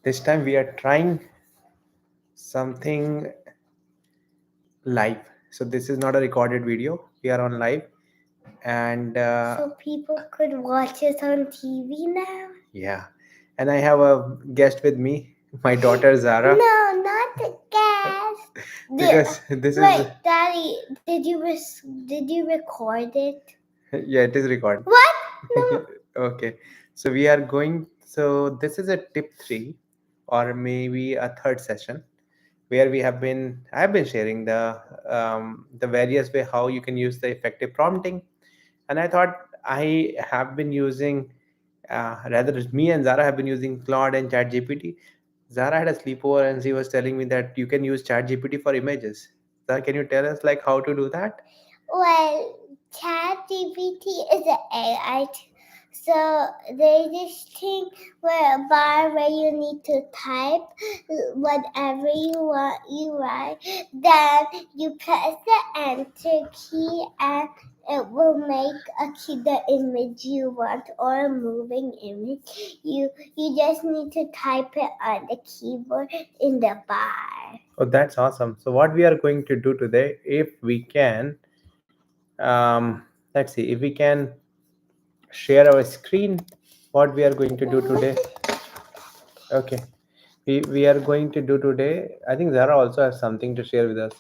This time we are trying something live. So this is not a recorded video. We are on live, and So people could watch us on TV now? yeah. And I have a guest with me, my daughter Zara. No, not the guest. Because this is Wait, Daddy, did you record it? yeah, it is recorded. What? No. Okay, so we are going. So this is a tip 3, or maybe a third session, where I've been sharing the various way how you can use the effective prompting. And I thought I have been using, rather me and Zara have been using Claude and ChatGPT. Zara had a sleepover and she was telling me that you can use ChatGPT for images. Zara, can you tell us like how to do that? Well, ChatGPT is an AI. So there's this thing where a bar where you need to type whatever you want, you write. Then you press the enter key and it will make the image you want, or a moving image. You just need to type it on the keyboard in the bar. Oh, that's awesome. So what we are going to do today, if we can, let's see, if we can share our screen, what we are going to do today. Okay, we are going to do today. I think Zara also has something to share with us.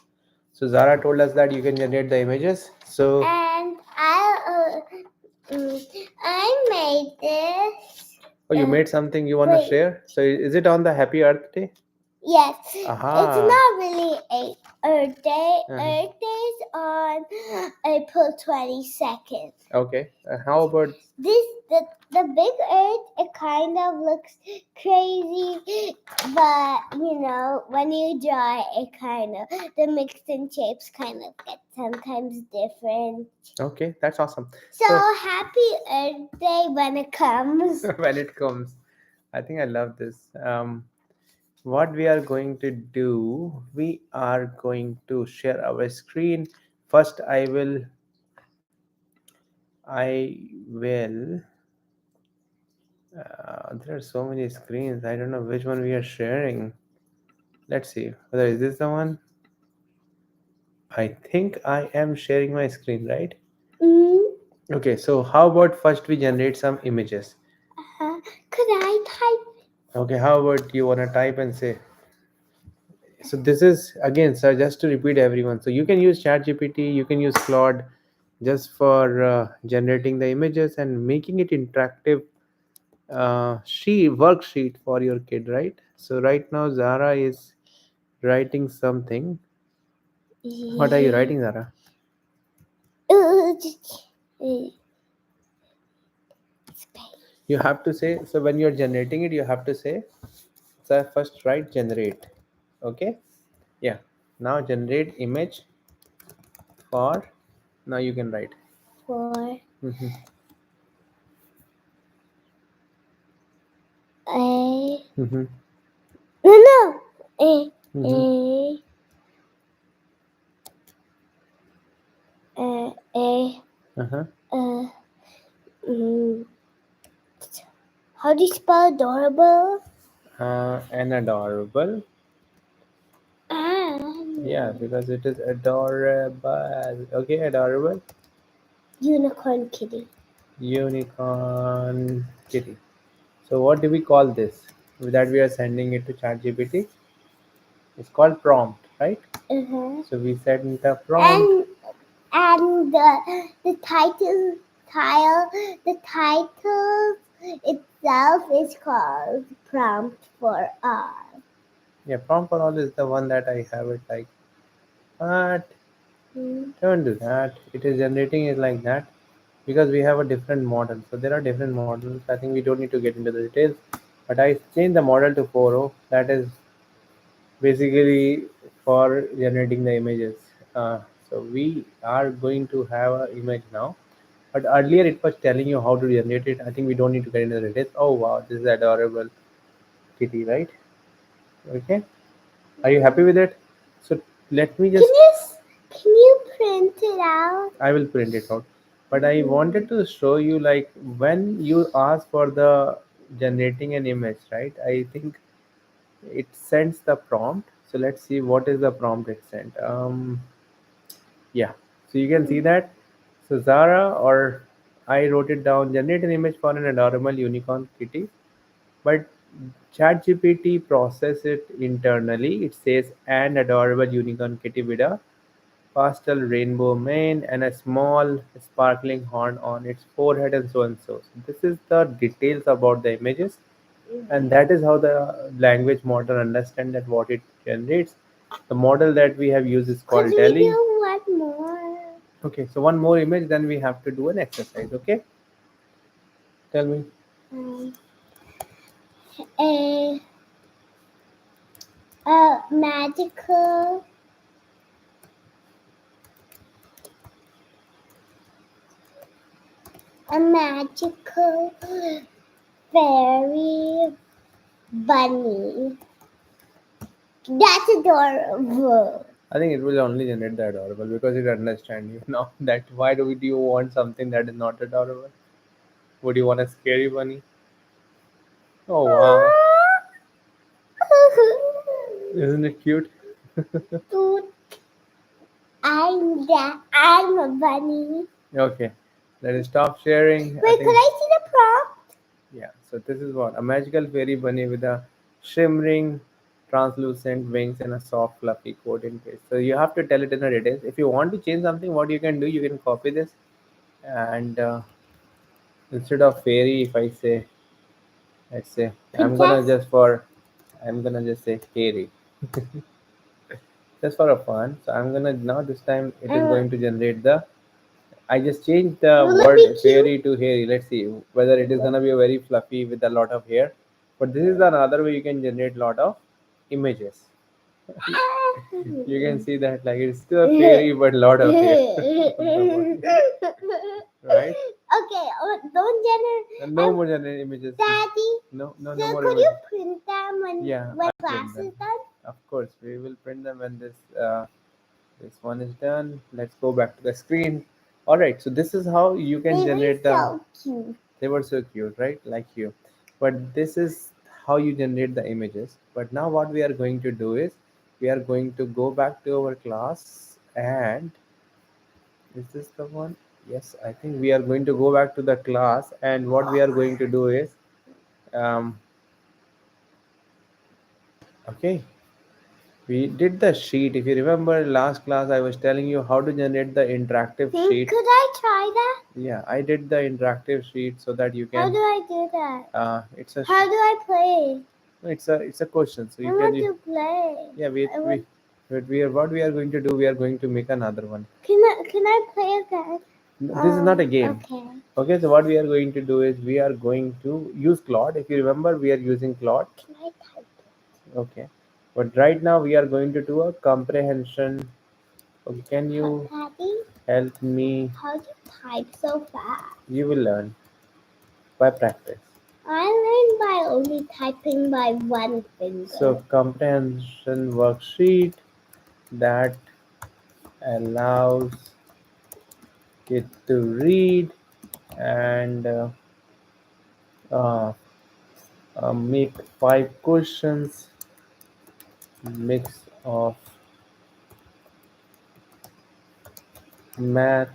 So Zara told us that you can generate the images. So And I made this. oh, you made something you want to Wait. share. So is it on the Happy Earth Day? Yes, Aha. it's not really Earth Day. Uh-huh. Earth Day's on April 22nd. Okay. How about The big Earth? It kind of looks crazy, but when you draw it, kind of the mixed in shapes kind of get sometimes different. okay? That's awesome. So happy Earth Day when it comes. when it comes, I think I love this. What we are going to do, we are going to share our screen. First, I will. There are so many screens. I don't know which one we are sharing. Let's see. Whether is this the one? I think I am sharing my screen, right? Mm. Okay. So how about first we generate some images? Could I type? Okay. How about you wanna type and say? So this is again, sir. Just to repeat everyone. So you can use ChatGPT. You can use Claude, just for generating the images and making it interactive worksheet for your kid, right? So right now Zara is writing something. What are you writing, Zara? You have to say, so when you're generating it, you have to say, so first write generate. Okay. Yeah. Now generate image for, now you can write. For Mhm. a Mhm. no Mhm. a Uh-huh. mm, how do you spell adorable? An adorable. Yeah, because it is adorable. Okay, adorable. Unicorn kitty. Unicorn kitty. So what do we call this? That we are sending it to ChatGPT. It's called prompt, right? So we send the prompt. And the title itself is called prompt for all. Yeah, prompt for all is the one that I have it like. But don't do that. It is generating it like that because we have a different model. So there are different models. I think we don't need to get into the details. But I changed the model to 4.0. That is basically for generating the images. So we are going to have an image now. But earlier it was telling you how to generate it. I think we don't need to get into the details. Oh wow, this is adorable kitty, right? Okay. Are you happy with it? So let me just. Can you print it out? I will print it out. But I wanted to show you like when you ask for the generating an image, right? I think it sends the prompt. So let's see what is the prompt it sent. Yeah, so you can see that. So Zara, or I wrote it down, generate an image for an adorable unicorn kitty, but ChatGPT process it internally. It says an adorable unicorn kitty with a pastel rainbow mane and a small sparkling horn on its forehead, and so and so. So this is the details about the images, and that is how the language model understand that what it generates. The model that we have used is Could called we Delhi. do one more? Okay, so one more image, then we have to do an exercise. Okay, tell me. Um, a a magical a magical fairy bunny. That's adorable. I think it will only generate the adorable because it understands you know that why do you want something that is not adorable? Would you want a scary bunny? Oh wow, isn't it cute? Toot, I'm a bunny. Okay, let us stop sharing. I Wait, could think I see the prompt? yeah. So this is what a magical fairy bunny with a shimmering, translucent wings and a soft, fluffy coat in place. So you have to tell it in the details. If you want to change something, what you can do, you can copy this and instead of fairy, if I say, let's say, Princess? I'm gonna just say fairy, just for a fun. So I'm gonna now this time it is Uh, going to generate the. I just changed the will it word be cute? fairy to hairy. Let's see whether it is gonna be a very fluffy with a lot of hair. But this is another way you can generate lot of images. You can see that like it's still a fairy but lot of hair on the body, right? Okay, don't generate. And no more generate images. Daddy, No so more could you images. print them Yeah, when I'll print class them. is done? Of course, we will print them when this one is done. Let's go back to the screen. All right, so this is how you can They were generate the. so cute. They were so cute, right? Like you. But this is how you generate the images. But now what we are going to do is we are going to go back to our class, and is this the one? Yes, I think we are going to go back to the class, and what we are going to do is um, okay, we did the sheet. If you remember last class, I was telling you how to generate the interactive sheet. Could I try that? Yeah, I did the interactive sheet so that you How can. do I do that? It's a How do I play? it's a question. So I you can want you, to play. yeah I want. we are what we are going to do. We are going to make another one. Can I play again? This is not a game. Okay. Okay, so what we are going to do is we are going to use Claude. If you remember, we are using Claude. Can I type? Okay, but right now we are going to do a comprehension. Okay, can you Daddy, help me? how do you type so fast? You will learn by practice. I learned by only typing by one finger. So comprehension worksheet that allows it to read and uh, make 5 questions, mix of math,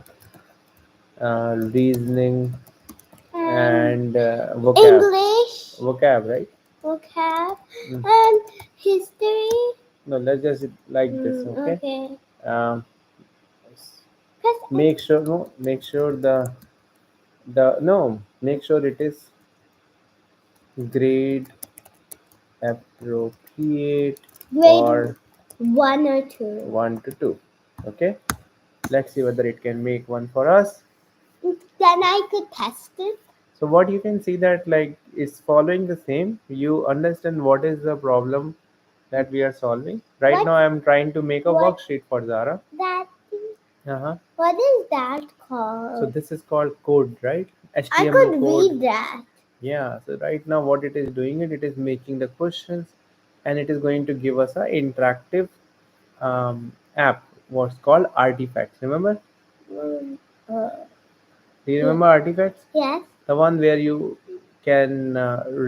reasoning, and vocab. English, Vocab, right? vocab, Mm. and history. No, let's just like this, okay? Okay. Um, Press make sure no, make sure the no, make sure it is grade appropriate grade for 1 or 2. 1 to 2. Okay, let's see whether it can make one for us. Then I could test it. So what you can see that like it's following the same. You understand what is the problem that we are solving. Right now What I am trying to make a what worksheet for Zara. that? Uh-huh. What is that So called? this is called code, right? I HTML could code. read that. Yeah. So right now what it is doing it is making the questions, and it is going to give us a interactive app. What's called artifacts. Remember? Mm, uh, Do you remember artifacts? yes. The one where you can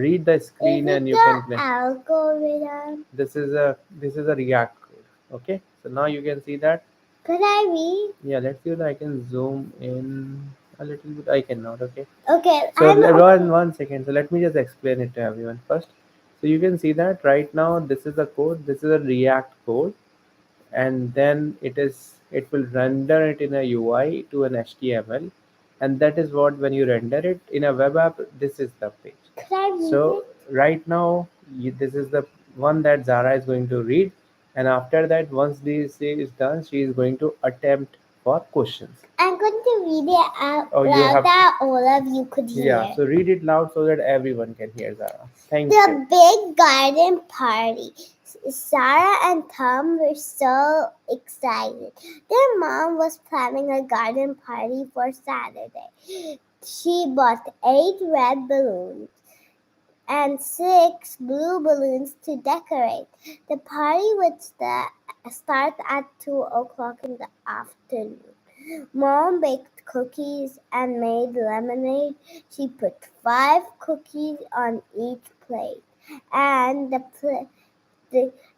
read the Is screen it and you the can play. algorithm? This is a React code. Okay, so now you can see that. Could I read? Yeah, let's see if I can zoom in a little bit. I cannot. Okay. Okay, So I'm one second. So let me just explain it to everyone first. So you can see that right now this is a code. This is a React code, and then it will render it in a UI to an HTML, and that is what when you render it in a web app, this is the page. Could I read So it? right now this is the one that Zara is going to read, and after that once this is done, she is going to attempt for questions. I'm going to read it out Oh, you loud have to. that all of you could Yeah, hear. so read it loud so that everyone can hear, Zara. Thank The you. big garden party. Sarah and Tom were so excited. Their mom was planning a garden party for Saturday. She bought 8 red balloons and 6 blue balloons to decorate. The party would start at 2 o'clock in the afternoon. Mom baked cookies and made lemonade. She put 5 cookies on each plate, and the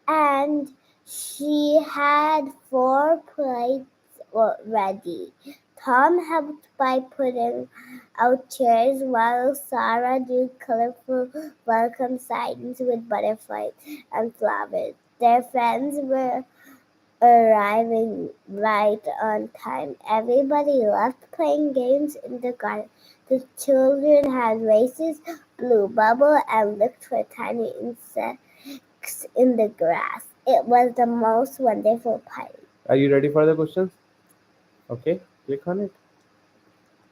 and she had 4 plates ready. Tom helped by putting out chairs while Sarah drew colorful welcome signs with butterflies and flowers. Their friends were arriving right on time. Everybody loved playing games in the garden. The children had races, blew bubble, and looked for tiny insects in the grass. It was the most wonderful party. Are you ready for the questions? Okay, click on it.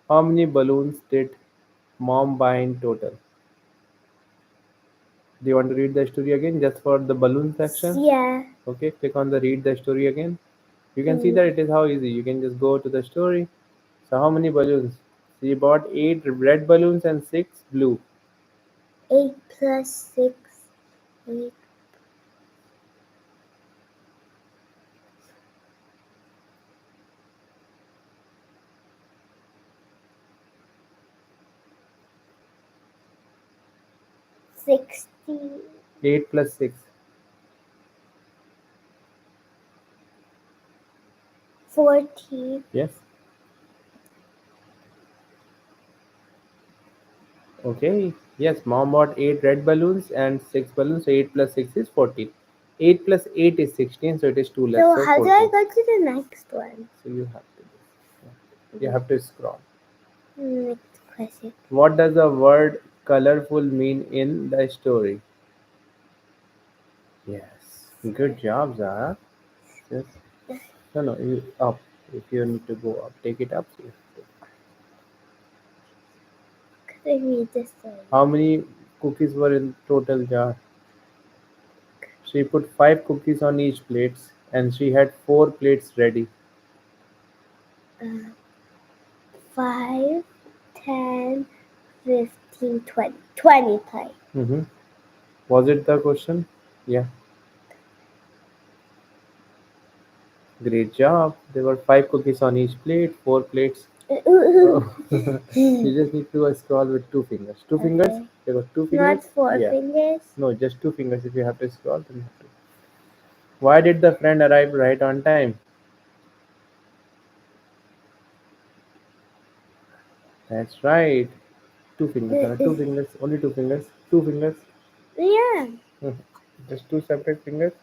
How many balloons did mom buy in total? Do you want to read the story again just for the balloon section? Yeah. Okay, click on the read the story again. You can see that it is how easy. You can just go to the story. So how many balloons? She bought 8 red balloons and 6 blue. 8 plus 6. 8. 60. 8 plus 6. 14. Yes. Okay. Yes, mom bought 8 red balloons and 6 balloons. So 8 plus 6 is 14. 8 plus 8 is 16. So it is 2 less. So So how do I 14. go to the next one? So you have to scroll. Next question. What does the word colorful mean in the story? Yes. Good job, Zara. Yes. No, no, you up. If you need to go up, take it up. Could I read this story? How many cookies were in total jar? She put 5 cookies on each plates, and she had 4 plates ready. 5, 10, 15, 20. 20 plates. Mm-hmm. Was it the question? Yeah. Great job. There were 5 cookies on each plate, 4 plates. Oh. You just need to scroll with 2 fingers. Two fingers? Okay. There were 2 fingers? Not 4 Yeah. fingers. No, just 2 fingers. If you have to scroll, then you have to. Why did the friend arrive right on time? That's right. 2 fingers. There are 2 fingers. Only 2 fingers. 2 fingers. Yeah. Mhm. Just 2 separate fingers.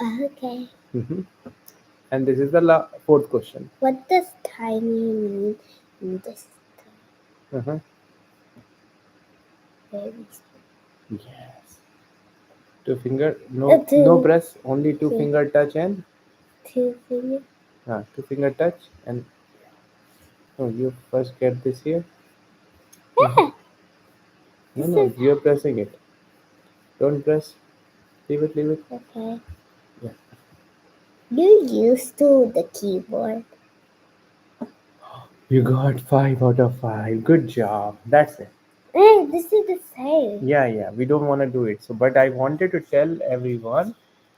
Okay. Mhm. And this is the fourth question. What does tiny mean in this Uh-huh. very Yes. 2 finger. small? No press. Only two Okay. finger touch and 2 fingers. 2 finger touch and no. You first get this here. Mhm. Yeah. No, This no. is You're pressing it. Don't press. Leave it. Leave it. okay. Yeah. You used to the keyboard. You got 5 out of 5. Good job. That's it. Hey, this is the same. Yeah, yeah. We don't want to do it. So, but I wanted to tell everyone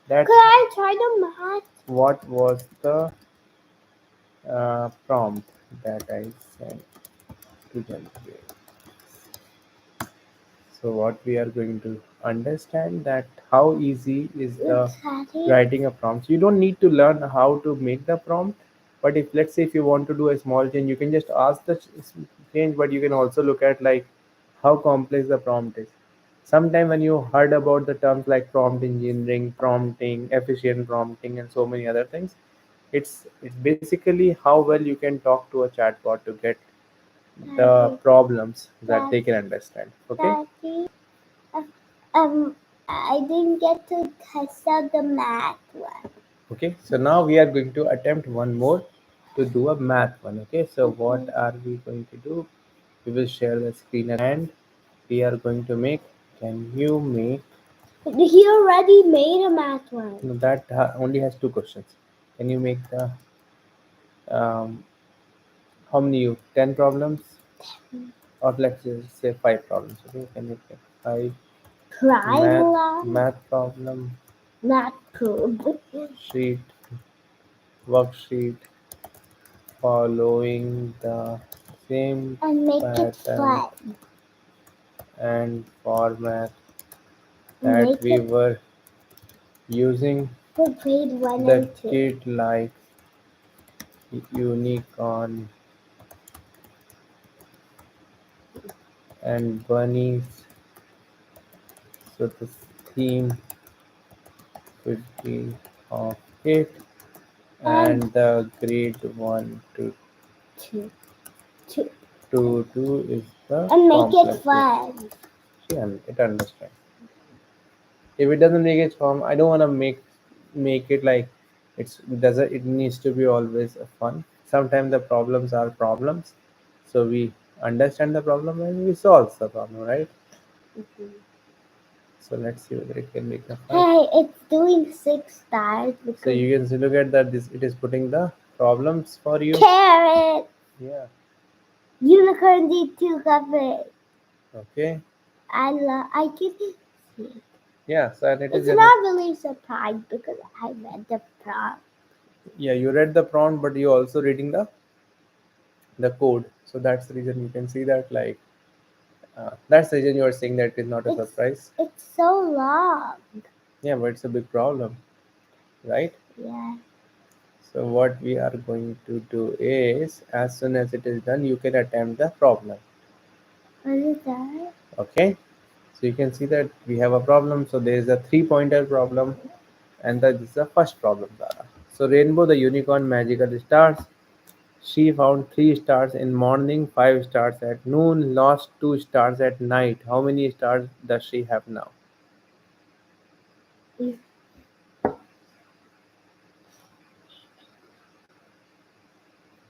that Could I try the math? what was the prompt that I sent. to generate. So what we are going to understand that how easy is the writing a prompt. You don't need to learn how to make the prompt, but if let's say if you want to do a small change, you can just ask the change, but you can also look at like how complex the prompt is. Sometime when you heard about the terms like prompt engineering, prompting, efficient prompting, and so many other things, it's basically how well you can talk to a chatbot to get the problems that they can understand. Okay. Daddy, uh, um, I didn't get to test out the math one. Okay, so now we are going to attempt one more to do a math one. Okay, so what are we going to do? We will share the screen and we are going to make. Can you make? He already made a math one. No, that only has two questions. Can you make the how many you 10 problems or let's just say 5 problems? Okay, can you make five math problem Math probe. sheet worksheet following the same And make it pattern fun. and format that Make we it were using for grade 1 the and 2. kid like unicorn and bunnies. So the theme would be of it And and the grade 1 to 2. 2. 2 is the And make it complexity. fun. See, it understands. If it doesn't make it fun, I don't want to make it like it's doesn't it needs to be always a fun. Sometimes the problems are problems, so we understand the problem and we solve the problem, right? So let's see whether it can make the fun. Hey, it's doing 6 stars So because you can see, look at that, this it is putting the problems for you. carrot. Yeah. Unicorn D2 cover. Okay. I can see it. Yeah, so and it is It's not really surprised because I read the prompt. yeah, you read the prompt but you also reading the code, so that's the reason you can see that like that's the reason you are saying that it is not a surprise. It's so long. Yeah, but it's a big problem, right? Yeah. So what we are going to do is, as soon as it is done, you can attempt the problem. What is that? Okay. So you can see that we have a problem. So there is a 3-pointer problem, and that is the first problem, Zara. So Rainbow, the unicorn, magical stars. She found 3 stars in morning, 5 stars at noon, lost 2 stars at night. How many stars does she have now?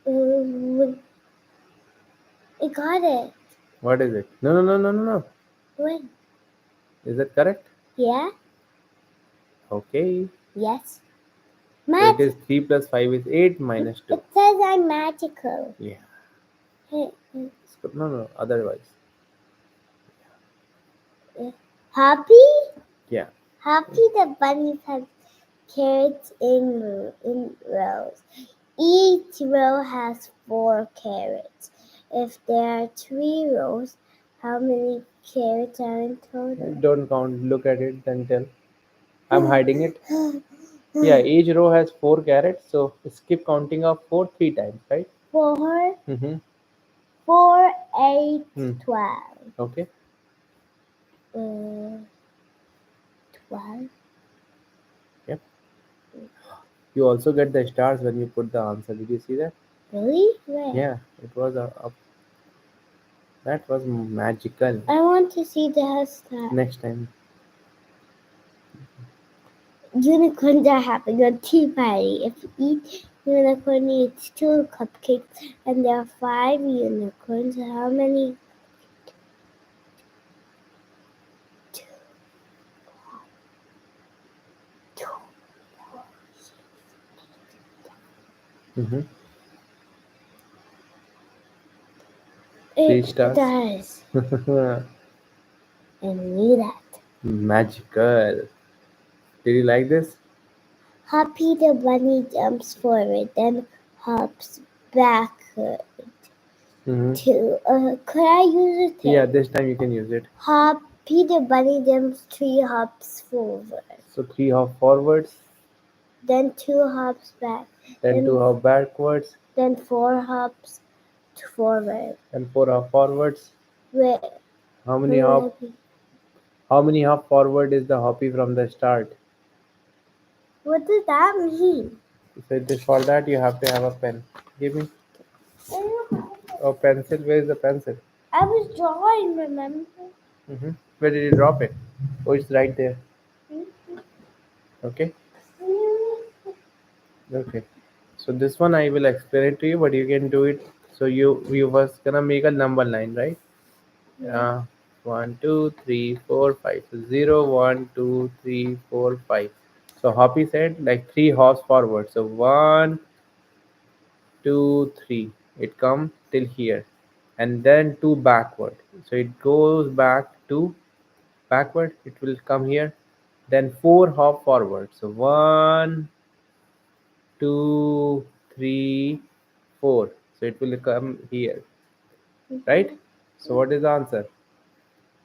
Um, I got it. What is it? No, no, no, no, no, no. When? Is that correct? Yeah? Okay. Yes. So it is 3 plus 5 is 8 minus 2. It says I'm magical. Yeah. Hey, No, no, otherwise. Happy? Yeah. Happy the bunnies have carrots in rows. Each row has 4 carrots. If there are 3 rows, how many carrots are in total? Don't count. Look at it, then tell. I'm hiding it. Yeah, each row has 4 carrots, so skip counting of 4 3 times, right? 4, Mm-hmm. 4, 8, Hmm. 12. Okay. 12. Yep. You also get the stars when you put the answer. Did you see that? Really? Where? Yeah, it was that was magical. I want to see the star. Next time. Unicorns are having a tea party. If each unicorn eats 2 cupcakes and there are 5 unicorns, how many? Mm-hmm. It 3 stars. does. I knew that. Magical. Did you like this? Happy the bunny jumps forward, then hops backward. Mm-hmm. Could I use a Yeah, tip? this time you can use it. Hop, Peter Bunny jumps 3 hops forward, So 3 hop forwards, then 2 hops back, then 2 hop backwards, then 4 hops forward. and 4 hop forwards. Wait, How many where will hop? I be? How many hop forward is the hoppy from the start? What does that mean? So this for that you have to have a pen. Give me a pencil. Where is the pencil? I was drawing, remember? Mm-hmm. Where did you drop it? Oh, it's right there. Okay. Okay. So this one I will explain it to you, but you can do it. So you was gonna make a number line, right? Yeah. Uh, 1, 2, 3, 4, 5. So 0, 1, 2, 3, 4, 5. So Hoppy said like 3 hops forward. So 1, 2, 3. It come till here, and then two backward. So it goes back to backward. It will come here. Then 4 hop forward. So 1, 2, 3, 4. So it will come here, right? So what is the answer?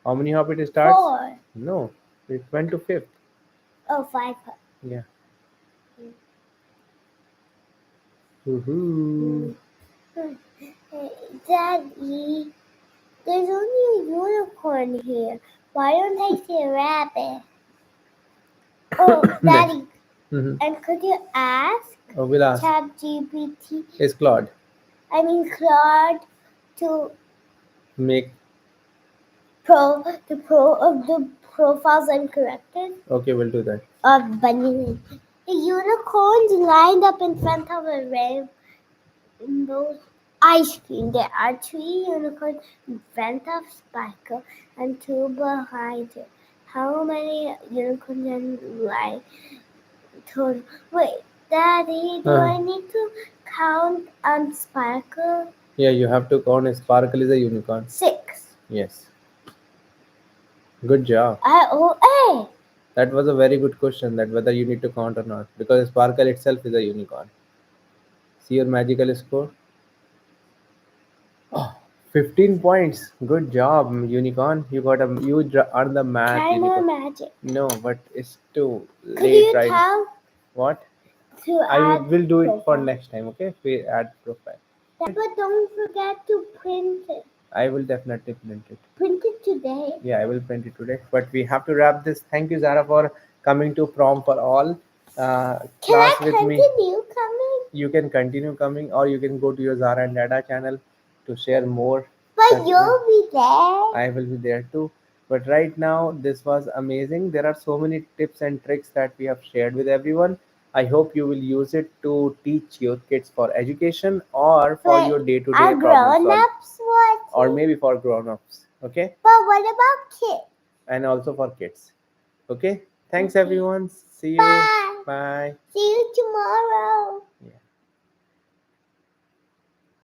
How many hop it starts? 4. No, it went to fifth. Oh, 5 hops. Yeah. Woohoo. Daddy, there's only a unicorn here. Why don't I see a rabbit? Oh, Next. Daddy, Mm-hmm. and could you ask Oh, we'll ask. ChatGPT, Is Claude Claude, to make? pro of the profiles and corrected Okay, we'll do that. of bunny. The unicorns lined up in front of a rainbow ice cream. There are 3 unicorns in front of Sparkle and 2 behind it. How many unicorns in line total? Wait, Daddy, do I need to count on Sparkle? Yeah, you have to count. Sparkle is a unicorn. 6. Yes. Good job. Hey! That was a very good question. That whether you need to count or not, because Sparkle itself is a unicorn. See your magical score. Oh, 15 points. Good job, unicorn. You got a earned the math Try more unicorn. magic. No, but it's too Could late you right now. tell What? to I add will do it for profile? next time. Okay, we add profile. But don't forget to print it. I will definitely print it. Print it today. Yeah, I will print it today. But we have to wrap this. Thank you, Zara, for coming to Prom for All Can I class with me. continue coming? You can continue coming, or you can go to your Zara and Dada channel to share more. But you'll be there. I will be there too. But right now, this was amazing. There are so many tips and tricks that we have shared with everyone. I hope you will use it to teach your kids for education or for your day-to-day Are problem solving, grown-ups watching? or maybe for grown-ups. Okay, But what about kids? and also for kids. Okay. Thanks Okay. everyone. See you. Bye. Bye. See you tomorrow. Yeah.